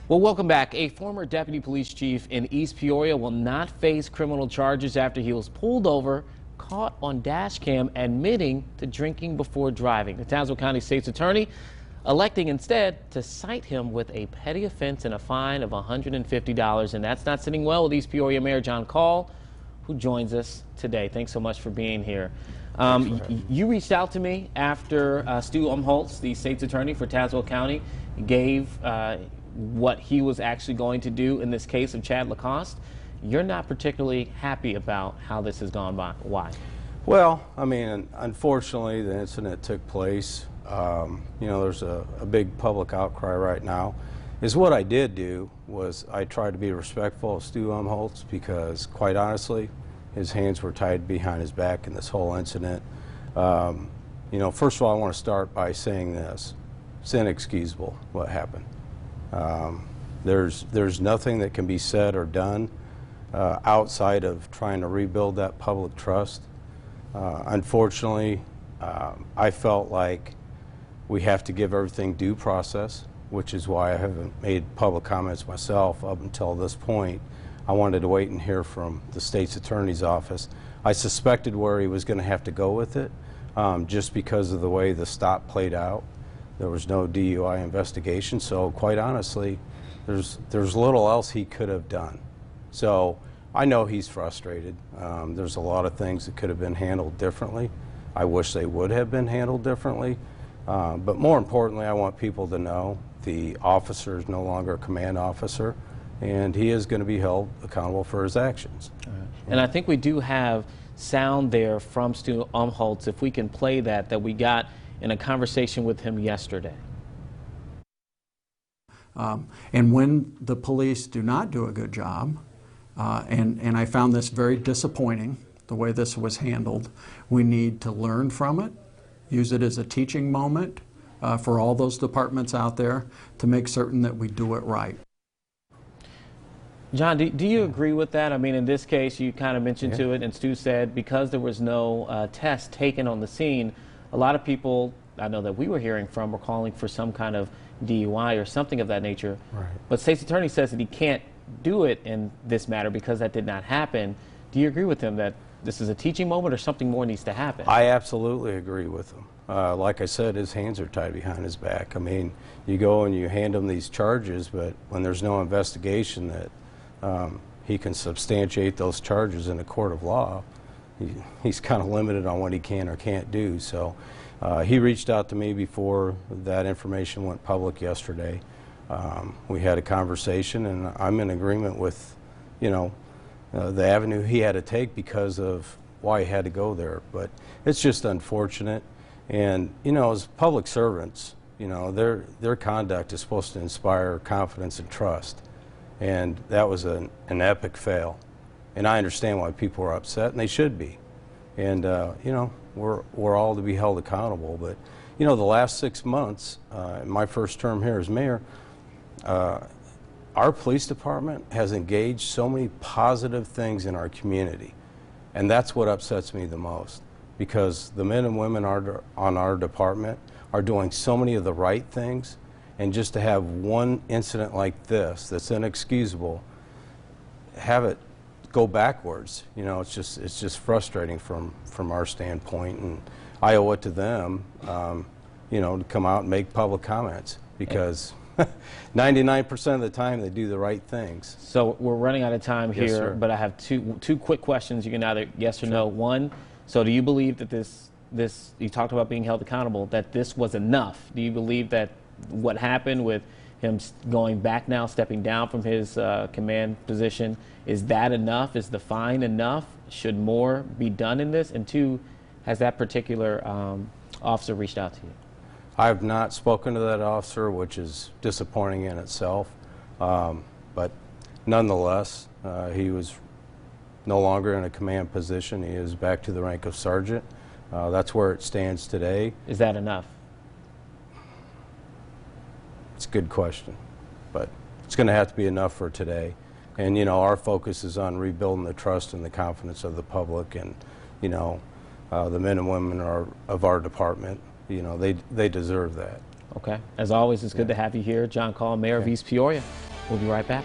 Well, welcome back. A former deputy police chief in East Peoria will not face criminal charges after he was pulled over, caught on dash cam admitting to drinking before driving. The Tazewell County State's attorney electing instead to cite him with a petty offense and a fine of $150. And that's not sitting well with East Peoria Mayor John Call, who joins us today. Thanks so much for being here. You reached out to me after Stu Umholtz, the state's attorney for Tazewell County, gave what he was actually going to do in this case of Chad Lacoste. You're not particularly happy about how this has gone by. Why? Well, I mean, unfortunately, the incident took place. You know, there's a big public outcry right now. What I did do was I tried to be respectful of Stu Umholtz because, quite honestly, his hands were tied behind his back in this whole incident. You know, first of all, I want to start by saying this. It's inexcusable what happened. There's nothing that can be said or done outside of trying to rebuild that public trust. Unfortunately, I felt like we have to give everything due process, which is why I haven't made public comments myself up until this point. I wanted to wait and hear from the state's attorney's office. I suspected where he was going to have to go with it, just because of the way the stop played out. There was no DUI investigation, so quite honestly, there's little else he could have done. So I know he's frustrated. There's a lot of things that could have been handled differently. I wish they would have been handled differently. But more importantly, I want people to know the officer is no longer a command officer, and he is going to be held accountable for his actions. And I think we do have sound there from Stu Umholtz, if we can play that we got in a conversation with him yesterday. And when the police do not do a good job, and I found this very disappointing, the way this was handled, we need to learn from it, use it as a teaching moment for all those departments out there to make certain that we do it right. John, do you agree with that? I mean, in this case, you kind of mentioned to it, and Stu said because there was no test taken on the scene, a lot of people, I know that we were hearing from, were calling for some kind of DUI or something of that nature. Right. But state's attorney says that he can't do it in this matter because that did not happen. Do you agree with him that this is a teaching moment or something more needs to happen? I absolutely agree with him. Like I said, his hands are tied behind his back. I mean, you go and you hand him these charges, but when there's no investigation that he can substantiate those charges in a court of law, he's kind of limited on what he can or can't do. So he reached out to me before that information went public yesterday. We had a conversation, and I'm in agreement with, you know, the avenue he had to take because of why he had to go there. But it's just unfortunate. And, you know, as public servants, you know, their conduct is supposed to inspire confidence and trust. And that was an epic fail. And I understand why people are upset, and they should be. And, you know, we're all to be held accountable. But, you know, the last 6 months, in my first term here as mayor, our police department has engaged so many positive things in our community. And that's what upsets me the most, because the men and women on our department are doing so many of the right things. And just to have one incident like this that's inexcusable, have it go backwards, you know, it's just frustrating from our standpoint, and I owe it to them, you know, to come out and make public comments, because 99% of the time they do the right things. So we're running out of time here, Yes, sir. but I have two quick questions. You can either yes or no. One, so do you believe that this you talked about being held accountable, that this was enough? Do you believe that what happened with him going back now, stepping down from his command position, is that enough? Is the fine enough? Should more be done in this? And two, has that particular officer reached out to you? I have not spoken to that officer, which is disappointing in itself. But nonetheless, he was no longer in a command position. He is back to the rank of sergeant. That's where it stands today. Is that enough? It's a good question, but it's going to have to be enough for today. And, you know, our focus is on rebuilding the trust and the confidence of the public, and, you know, the men and women of our department, you know, they deserve that. Okay. As always, it's good to have you here. John Call, Mayor of East Peoria. We'll be right back.